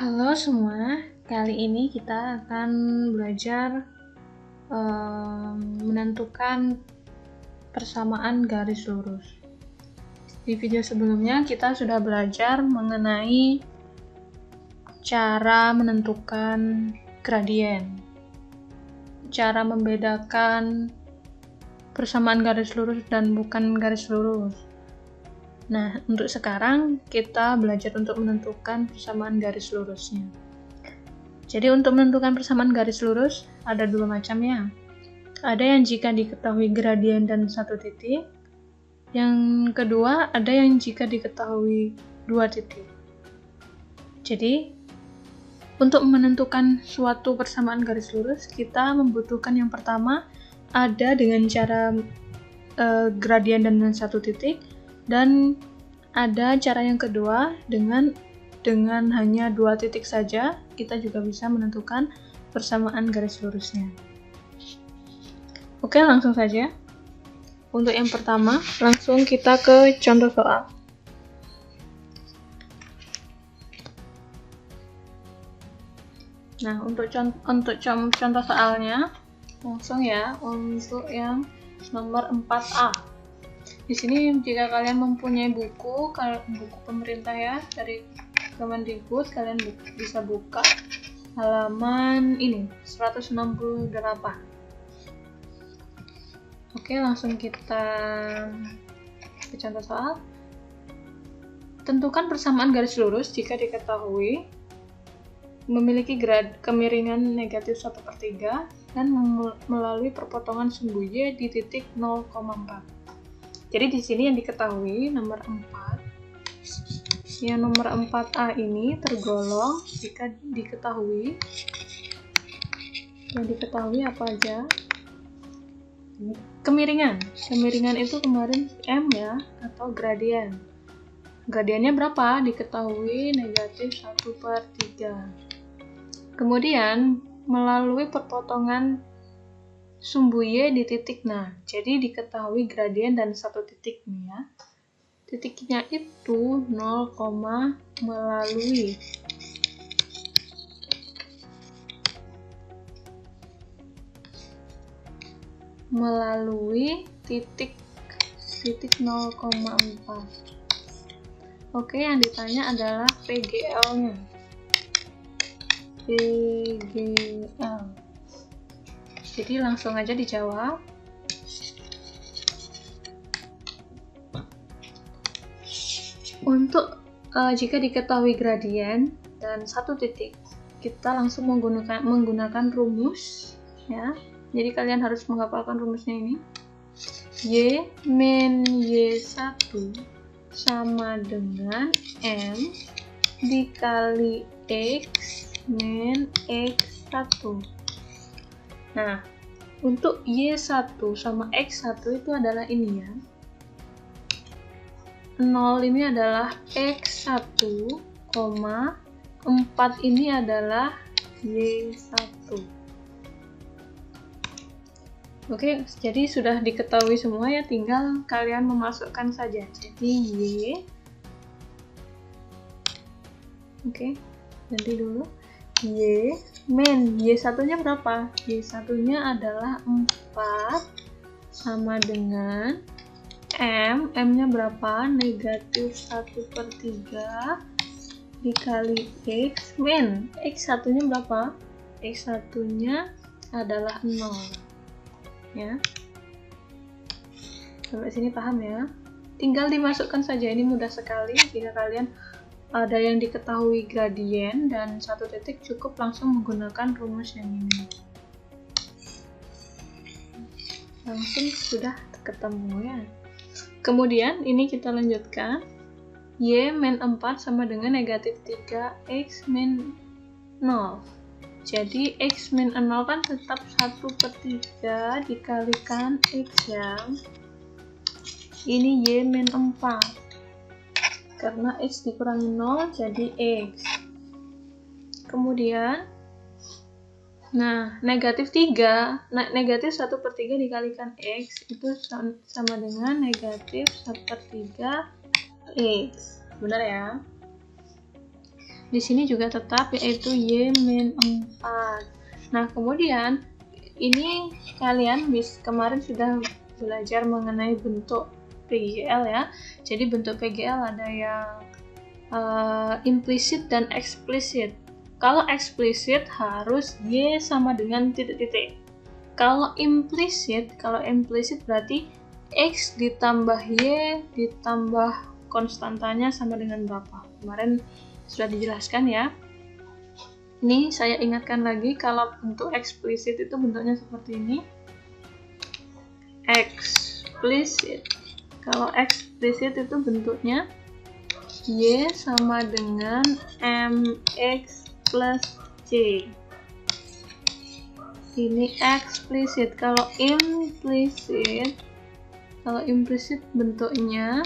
Halo semua, kali ini kita akan belajar menentukan persamaan garis lurus. Di video sebelumnya kita sudah belajar mengenai cara menentukan gradien, cara membedakan persamaan garis lurus dan bukan garis lurus. Nah, untuk sekarang kita belajar untuk menentukan persamaan garis lurusnya. Jadi untuk menentukan persamaan garis lurus ada dua macam ya. Ada yang jika diketahui gradien dan satu titik. Yang kedua ada yang jika diketahui dua titik. Jadi untuk menentukan suatu persamaan garis lurus kita membutuhkan yang pertama ada dengan cara gradien dan satu titik. Dan ada cara yang kedua dengan hanya dua titik saja kita juga bisa menentukan persamaan garis lurusnya. Oke, langsung saja. Untuk yang pertama, langsung kita ke contoh soal. Nah, untuk contoh soalnya langsung ya untuk yang nomor 4A. Di sini jika kalian mempunyai buku pemerintah ya dari Kemendikbud, kalian bisa buka halaman ini 168. Oke, langsung kita ke contoh soal. Tentukan persamaan garis lurus jika diketahui memiliki kemiringan negatif 1/3 dan melalui perpotongan sumbu Y di titik 0,4. Jadi di sini yang diketahui nomor 4. Yang nomor 4A ini tergolong jika diketahui. Yang diketahui apa aja? Kemiringan. Kemiringan itu kemarin M ya, atau gradien. Gradiennya berapa? Diketahui negatif 1/3. Kemudian melalui perpotongan sumbu Y di titik. Nah, jadi diketahui gradien dan satu titik nih ya. Titiknya itu 0, melalui titik 0,4. Oke, yang ditanya adalah PGL-nya. PGL. Jadi langsung aja dijawab. Untuk jika diketahui gradien dan satu titik, kita langsung menggunakan rumus ya. Jadi kalian harus menghafalkan rumusnya ini. Y min Y1 sama dengan M dikali X min X1. Nah, untuk Y1 sama X1 itu adalah ini ya. 0 ini adalah X1, 4 ini adalah Y1. Oke, jadi sudah diketahui semua ya, tinggal kalian memasukkan saja. Jadi Y. Oke, ganti dulu. Y min Y1-nya berapa? Y1-nya adalah 4 sama dengan M-nya berapa? Negatif 1/3 dikali X min X1-nya berapa? X1-nya adalah 0 ya. Sampai sini paham ya? Tinggal dimasukkan saja, ini mudah sekali. Jika kalian ada yang diketahui gradien dan satu titik, cukup langsung menggunakan rumus yang ini. Langsung sudah ketemu ya. Kemudian ini kita lanjutkan. Y min 4 sama dengan negatif 3 X min 0. Jadi X min 0 kan tetap 1/3 dikalikan X ya. Ini Y min 4. Karena X dikurangi 0 jadi X. Kemudian nah, negatif 3, negatif 1/3 dikalikan X itu sama dengan negatif 1/3 X. Benar ya? Di sini juga tetap, yaitu Y-4. Nah, kemudian ini kalian kemarin sudah belajar mengenai bentuk PGL ya. Jadi bentuk PGL ada yang implisit dan eksplisit. Kalau eksplisit harus Y sama dengan titik-titik. Kalau implisit berarti X ditambah Y ditambah konstantanya sama dengan berapa. Kemarin sudah dijelaskan ya. Ini saya ingatkan lagi, kalau bentuk eksplisit itu bentuknya seperti ini. Eksplisit. Kalau eksplisit itu bentuknya Y sama dengan MX plus C. Ini eksplisit. Kalau implisit bentuknya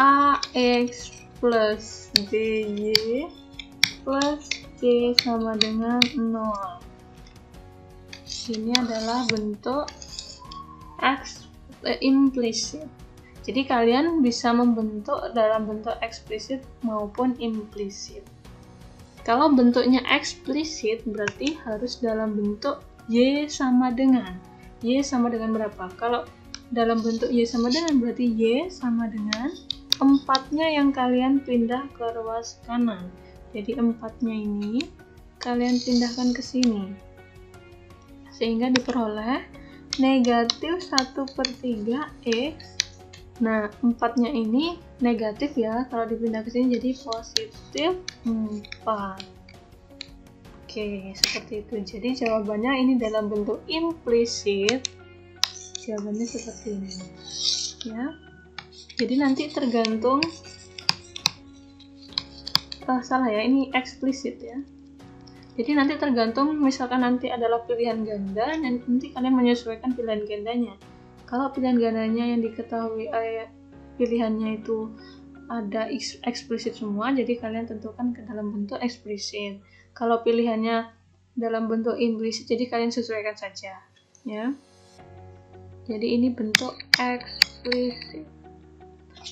AX plus BY plus C sama dengan 0. Ini adalah bentuk implisit. Jadi kalian bisa membentuk dalam bentuk eksplisit maupun implisit. Kalau bentuknya eksplisit berarti harus dalam bentuk Y sama dengan. Y sama dengan berapa? Kalau dalam bentuk Y sama dengan berarti Y sama dengan 4-nya yang kalian pindah ke ruas kanan. Jadi 4-nya ini kalian pindahkan ke sini. Sehingga diperoleh negatif 1/3 X. Nah, 4-nya ini negatif ya. Kalau dipindah ke sini jadi positif 4. Oke, seperti itu. Jadi jawabannya ini dalam bentuk implisit. Jawabannya seperti ini. Ya. Jadi nanti tergantung salah ya, ini eksplisit ya. Jadi nanti tergantung, misalkan nanti adalah pilihan ganda, dan nanti kalian menyesuaikan pilihan gandanya. Kalau pilihan gandanya yang diketahui pilihannya itu ada eksplisit semua, jadi kalian tentukan ke dalam bentuk eksplisit. Kalau pilihannya dalam bentuk implisit, jadi kalian sesuaikan saja ya. Jadi ini bentuk eksplisit.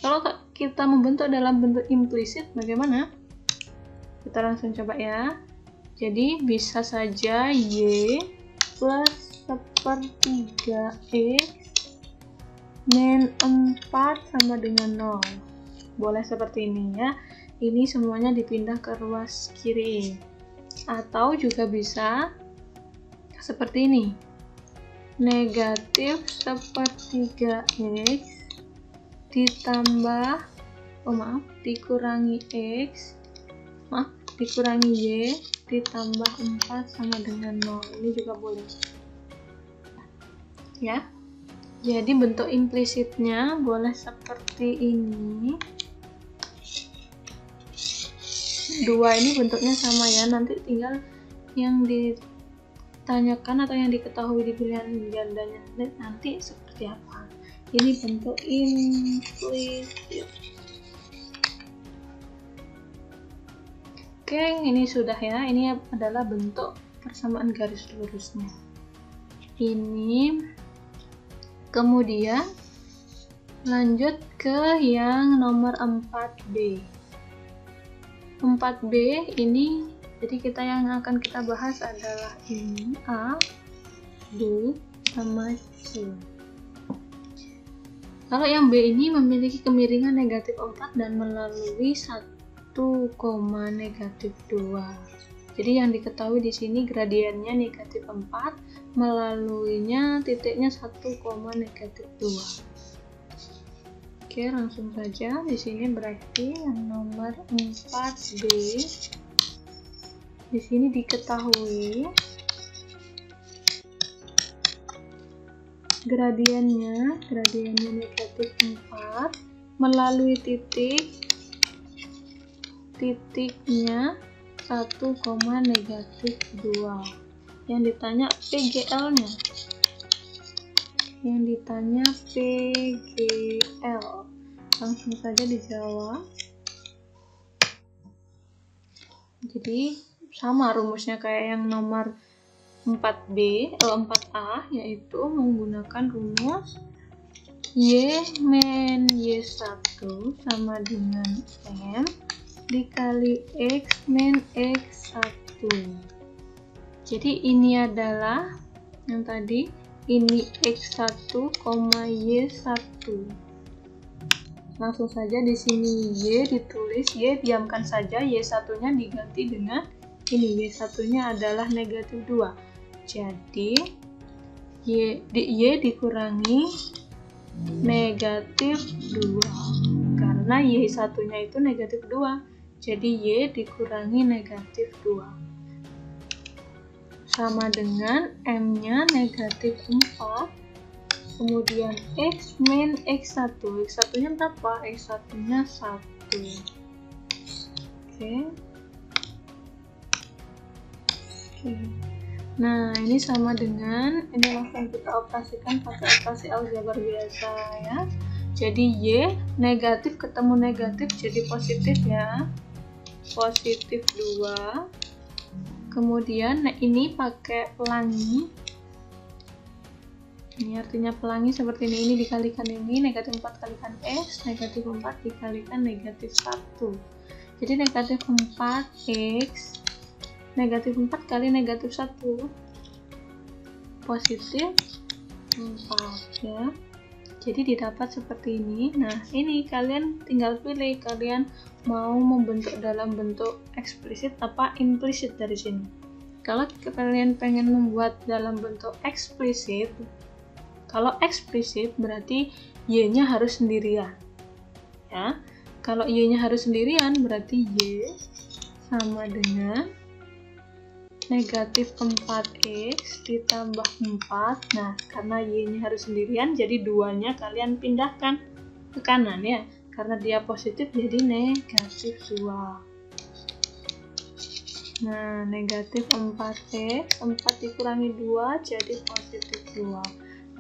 Kalau kita membentuk dalam bentuk implisit, bagaimana? Kita langsung coba ya. Jadi bisa saja Y plus 1/3 X min 4 sama dengan 0. Boleh seperti ini ya. Ini semuanya dipindah ke ruas kiri. Atau juga bisa seperti ini. Negatif 1/3 X ditambah dikurangi X dikurangi Y ditambah 4 sama dengan 0. Ini juga boleh ya. Jadi bentuk implisitnya boleh seperti ini. 2 ini bentuknya sama ya, nanti tinggal yang ditanyakan atau yang diketahui di pilihan gandanya nanti seperti apa. Ini bentuk implisit. Oke, ini sudah ya. Ini adalah bentuk persamaan garis lurusnya. Ini kemudian lanjut ke yang nomor 4B. 4B ini, jadi kita yang akan kita bahas adalah ini A, B, sama C. Kalau yang B ini memiliki kemiringan negatif 4 dan melalui 1, negatif 2. Jadi yang diketahui di sini gradiennya negatif 4, melaluinya titiknya 1, negatif 2. Oke, langsung saja. Di sini berarti yang nomor 4B. Di sini diketahui gradiennya negatif 4 melalui titiknya 1, negatif 2. Yang ditanya PGL-nya. PGL. Langsung saja dijawab. Jadi sama rumusnya kayak yang nomor 4A, yaitu menggunakan rumus Y min Y1 sama dengan M dikali X min X1. Jadi ini adalah yang tadi, ini X1, Y1. Langsung saja di sini Y ditulis, Y diamkan saja, Y1-nya diganti dengan ini, Y1-nya adalah negatif 2. Jadi Y dikurangi negatif 2. Karena Y1-nya itu negatif 2. Jadi Y dikurangi negatif 2. Sama dengan M-nya negatif 4. Kemudian X min X1. X1-nya berapa? X1-nya 1. Oke. Nah, ini sama dengan, ini langsung kita operasikan pakai operasi aljabar biasa ya. Jadi Y negatif ketemu negatif jadi positif ya. Positif 2. Kemudian nah ini pakai pelangi. Ini artinya pelangi seperti ini dikalikan ini, negatif 4 kalikan X, negatif 4 dikalikan negatif 1. Jadi negatif 4X, negatif 4 kali negatif 1, positif 4 ya. Jadi didapat seperti ini. Nah, ini kalian tinggal pilih, kalian mau membentuk dalam bentuk eksplisit apa implisit dari sini. Kalau kalian pengen membuat dalam bentuk eksplisit, kalau eksplisit berarti Y-nya harus sendirian. Ya. Kalau Y-nya harus sendirian berarti Y sama dengan negatif 4X ditambah 4. Nah, karena Y-nya harus sendirian, jadi 2-nya kalian pindahkan ke kanan ya. Karena dia positif, jadi negatif 2. Nah, negatif 4X, 4 dikurangi 2, jadi positif 2.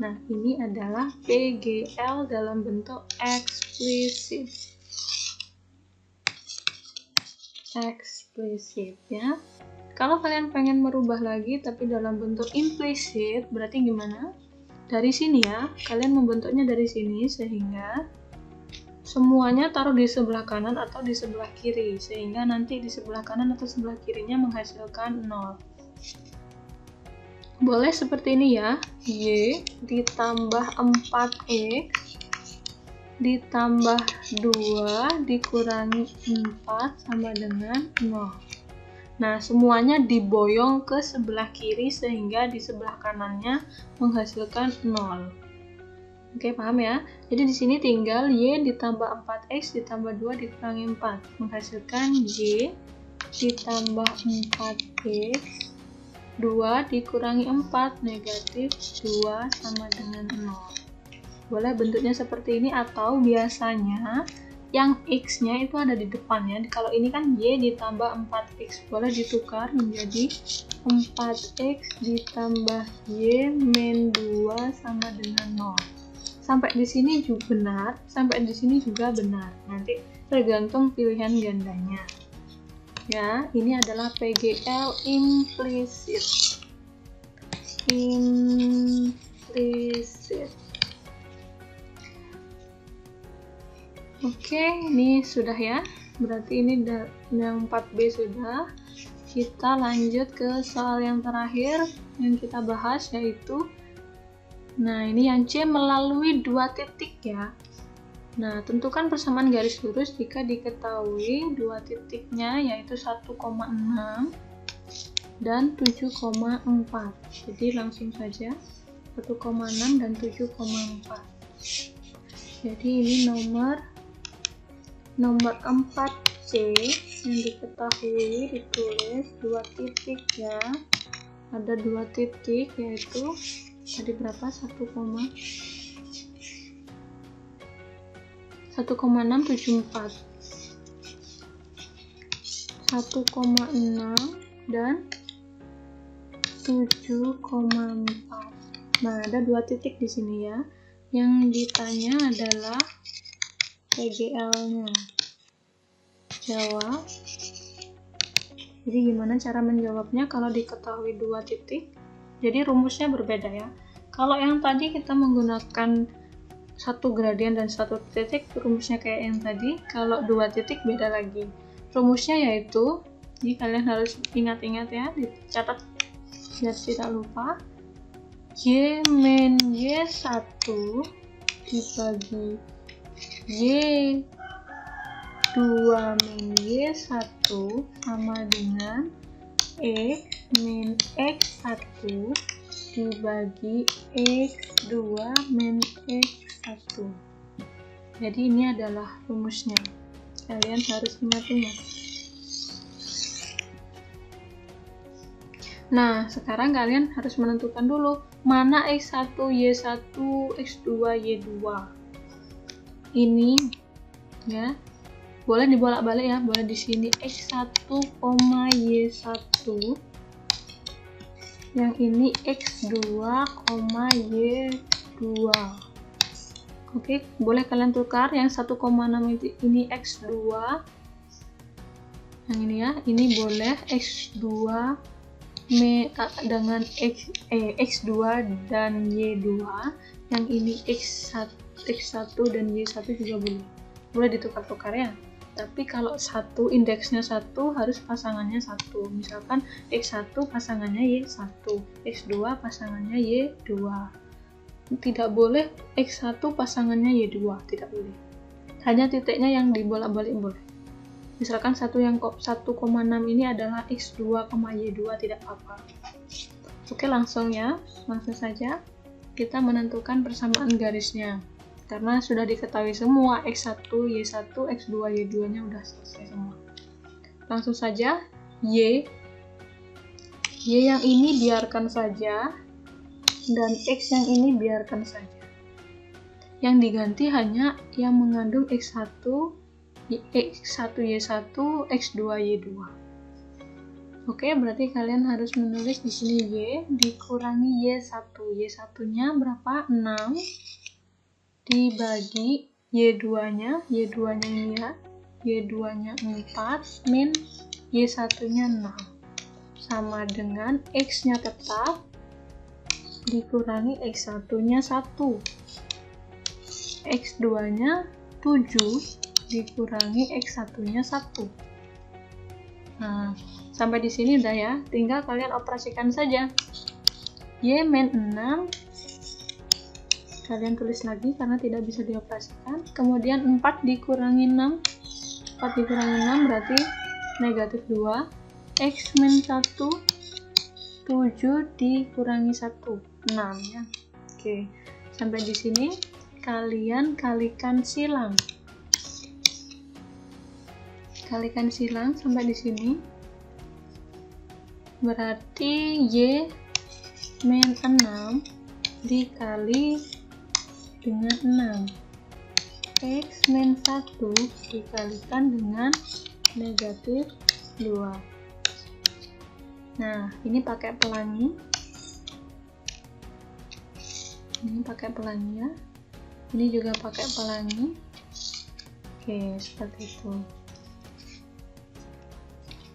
Nah, ini adalah PGL dalam bentuk eksplisit. Eksplisit ya. Kalau kalian pengen merubah lagi tapi dalam bentuk implisit, berarti gimana? Dari sini ya, kalian membentuknya dari sini sehingga semuanya taruh di sebelah kanan atau di sebelah kiri, sehingga nanti di sebelah kanan atau sebelah kirinya menghasilkan 0. Boleh seperti ini ya, Y ditambah 4X ditambah 2 dikurangi 4 sama dengan 0. Nah, semuanya diboyong ke sebelah kiri sehingga di sebelah kanannya menghasilkan 0. Oke, paham ya? Jadi di sini tinggal Y ditambah 4X ditambah 2 dikurangi 4 menghasilkan Y ditambah 4X 2 dikurangi 4 negatif 2 sama dengan 0. Boleh bentuknya seperti ini atau biasanya yang X-nya itu ada di depannya. Kalau ini kan Y ditambah 4X, boleh ditukar menjadi 4X ditambah Y min 2 sama dengan 0. Sampai di sini juga benar, sampai di sini juga benar. Nanti tergantung pilihan gandanya. Ya, ini adalah PGL implisit. Implisit. Oke, ini sudah ya. Berarti ini yang 4B sudah. Kita lanjut ke soal yang terakhir yang kita bahas, yaitu nah ini yang C melalui 2 titik ya. Nah, tentukan persamaan garis lurus jika diketahui 2 titiknya yaitu 1,6 dan 7,4. Jadi langsung saja 1,6 dan 7,4. Jadi ini nomor 4C yang diketahui ditulis 2 titik ya. Ada 2 titik yaitu tadi berapa? 1,674, 1,6 dan 7,4. Nah, ada 2 titik di sini ya. Yang ditanya adalah PGL-nya. Jawab. Jadi gimana cara menjawabnya kalau diketahui 2 titik? Jadi rumusnya berbeda ya. Kalau yang tadi kita menggunakan 1 gradien dan 1 titik, rumusnya kayak yang tadi. Kalau 2 titik beda lagi. rumusnya yaitu, ini kalian harus ingat-ingat ya, dicatat biar tidak lupa. Y min Y1 dibagi Y2 min Y1 sama dengan X min X1 dibagi X2 min X1. Jadi ini adalah rumusnya. Kalian harus ingat-ingat. Nah, sekarang kalian harus menentukan dulu mana X1, Y1, X2, Y2. Ini ya. Boleh dibolak-balik ya, boleh di sini X1, Y1. Yang ini X2, Y2. Oke, boleh kalian tukar yang 1,6 ini X2. Yang ini ya, ini boleh X2 dengan X2 dan Y2. Yang ini X1 dan Y1 juga boleh. Boleh ditukar-tukar ya. Tapi kalau indeksnya 1 harus pasangannya 1. Misalkan X1 pasangannya Y1, X2 pasangannya Y2. Tidak boleh X1 pasangannya Y2, tidak boleh. Hanya titiknya yang dibolak-balik boleh. Misalkan 1,6 ini adalah X2, Y2, tidak apa-apa. Oke, langsung saja kita menentukan persamaan garisnya. Karena sudah diketahui semua X1, Y1, X2, Y2 nya udah selesai semua. Langsung saja Y yang ini biarkan saja, dan X yang ini biarkan saja. Yang diganti hanya yang mengandung X1, Y1, X2, Y2. Oke, berarti kalian harus menulis di sini Y dikurangi Y1. Y1-nya berapa? 6 dibagi Y2-nya. Y2-nya ini ya. Y2-nya 4 min Y1-nya 6. Sama dengan X-nya tetap dikurangi X1-nya 1. X2-nya 7 dikurangi X1-nya 1. Nah, sampai di sini udah ya. Tinggal kalian operasikan saja. Y min 6 kalian tulis lagi karena tidak bisa dioperasikan. Kemudian 4 dikurangi 6. 4 dikurangi 6 berarti negatif 2. X min 1 7 dikurangi 1, 6 ya. Oke, sampai di sini kalian kalikan silang. Kalikan silang sampai di sini. Berarti Y min 6 dikali dengan 6. X min 1 dikalikan dengan negatif 2. Nah, ini pakai pelangi. Ini pakai pelangi ya. Ini juga pakai pelangi. Oke, seperti itu.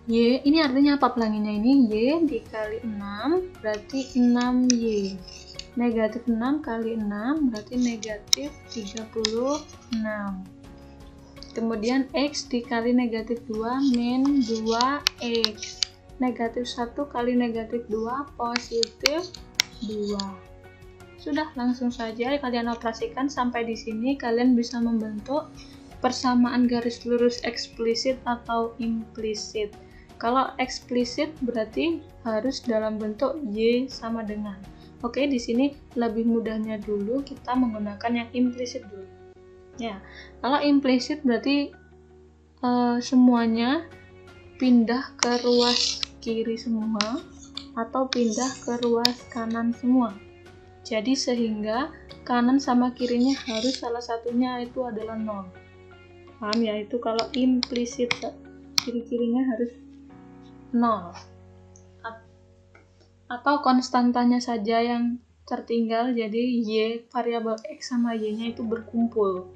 Y, ini artinya apa pelanginya ini? Y dikali 6 berarti 6Y. Negatif 6 kali 6 berarti negatif 36. Kemudian X dikali negatif 2 min 2X. Negatif 1 kali negatif 2 positif 2. Sudah, langsung saja kalian operasikan. Sampai di sini kalian bisa membentuk persamaan garis lurus eksplisit atau implisit. Kalau eksplisit berarti harus dalam bentuk Y sama dengan. Oke, di sini lebih mudahnya dulu kita menggunakan yang implisit dulu. Ya, kalau implisit berarti semuanya pindah ke ruas kiri semua atau pindah ke ruas kanan semua. Jadi sehingga kanan sama kirinya harus salah satunya itu adalah 0. Paham ya? Itu kalau implisit kiri-kirinya harus 0. Atau konstantanya saja yang tertinggal, jadi Y, variabel X sama Y-nya itu berkumpul.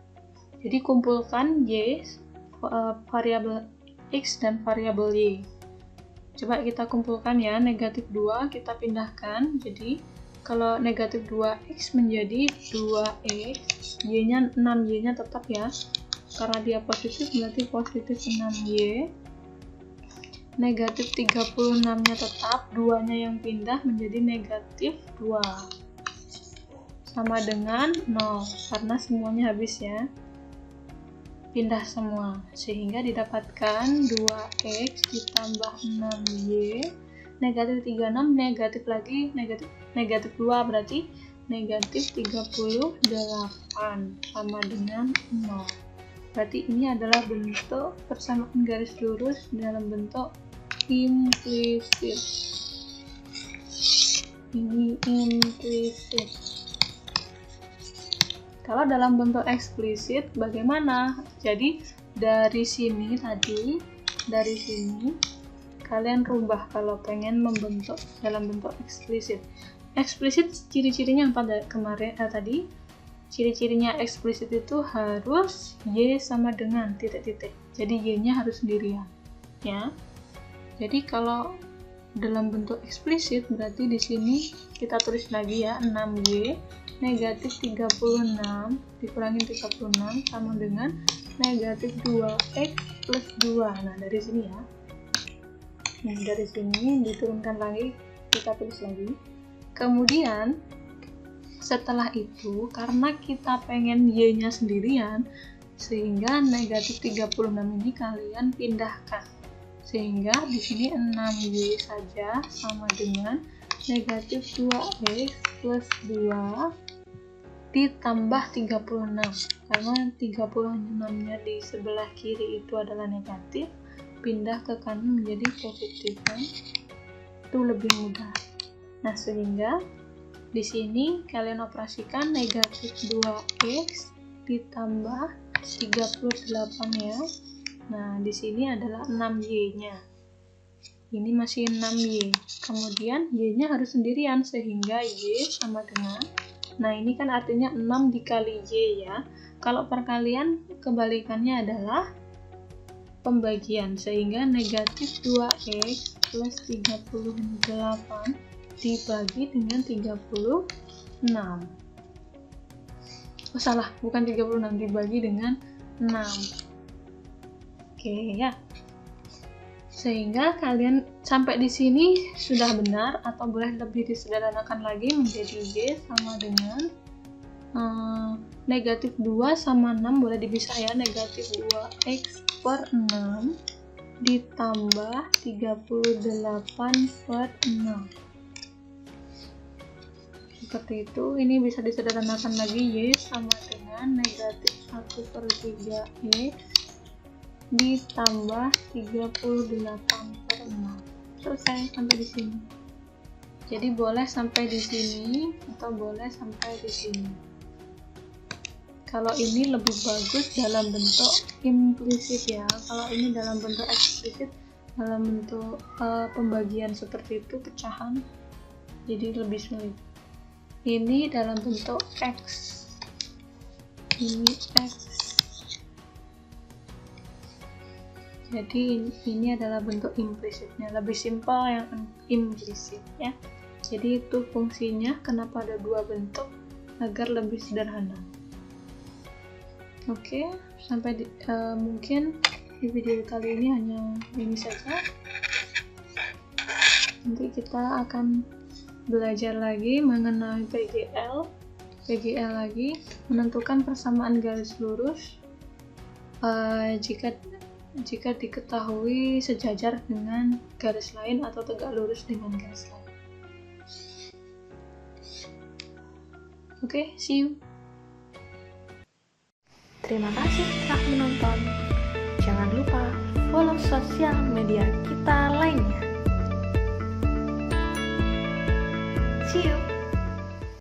Jadi kumpulkan Y, variabel X dan variabel Y. Coba kita kumpulkan ya, negatif 2 kita pindahkan, jadi kalau negatif 2X menjadi 2X, Y-nya 6, Y-nya tetap ya, karena dia positif berarti positif 6Y, negatif 36-nya tetap, 2-nya yang pindah menjadi negatif 2. Sama dengan 0, karena semuanya habis ya. Pindah semua, sehingga didapatkan 2x ditambah 6y, negatif 36, negatif lagi, negatif 2, berarti negatif 38 sama dengan 0. Berarti ini adalah bentuk persamaan garis lurus dalam bentuk implisit. Ini implisit. Kalau dalam bentuk eksplisit bagaimana? Jadi dari sini kalian rubah kalau pengen membentuk dalam bentuk eksplisit. Eksplisit ciri-cirinya apa tadi? Ciri-cirinya eksplisit itu harus y sama dengan titik-titik. Jadi y-nya harus sendirian, ya. Jadi kalau dalam bentuk eksplisit berarti di sini kita tulis lagi ya, 6y negatif 36 dikurangi 36 sama dengan negatif 2x plus 2. Nah, dari sini ya. Nah, dari sini diturunkan lagi, kita tulis lagi. Kemudian setelah itu, karena kita pengen y-nya sendirian, sehingga negatif 36 ini kalian pindahkan. Sehingga di sini 6y saja sama dengan negatif 2x plus 2 ditambah 36. Karena 36-nya di sebelah kiri itu adalah negatif, pindah ke kanan menjadi positif, kan? Itu lebih mudah. Nah, sehingga di sini kalian operasikan negatif 2x ditambah 38 ya. Nah, di sini adalah 6y-nya. Ini masih 6y. Kemudian y-nya harus sendirian sehingga y sama dengan, nah ini kan artinya 6 dikali y ya. Kalau perkalian kebalikannya adalah pembagian, sehingga negatif 2x plus 38 dibagi dengan 36. Oh salah, bukan 36, dibagi dengan 6. Oke ya. Sehingga kalian sampai di sini sudah benar, atau boleh lebih disederhanakan lagi menjadi y sama dengan negatif 2 sama 6, boleh dipisah ya, negatif 2x per 6 ditambah 38 per 6. Seperti itu. Ini bisa disederhanakan lagi, y sama dengan negatif 1 per 3x ditambah 38 per 6. Selesai sampai di sini. Jadi boleh sampai di sini atau boleh sampai di sini. Kalau ini lebih bagus dalam bentuk implisit ya. Kalau ini dalam bentuk eksplisit, dalam bentuk pembagian seperti itu, pecahan, jadi lebih sulit. Ini dalam bentuk X. Ini X. Jadi ini adalah bentuk implisitnya, lebih simpel yang implisit ya. Jadi itu fungsinya kenapa ada dua bentuk, agar lebih sederhana. Oke, sampai mungkin di video kali ini hanya ini saja. Nanti kita akan belajar lagi mengenai PGL lagi, menentukan persamaan garis lurus jika diketahui sejajar dengan garis lain atau tegak lurus dengan garis lain. Oke, see you. Terima kasih telah menonton. Jangan lupa follow sosial media kita lainnya. See you.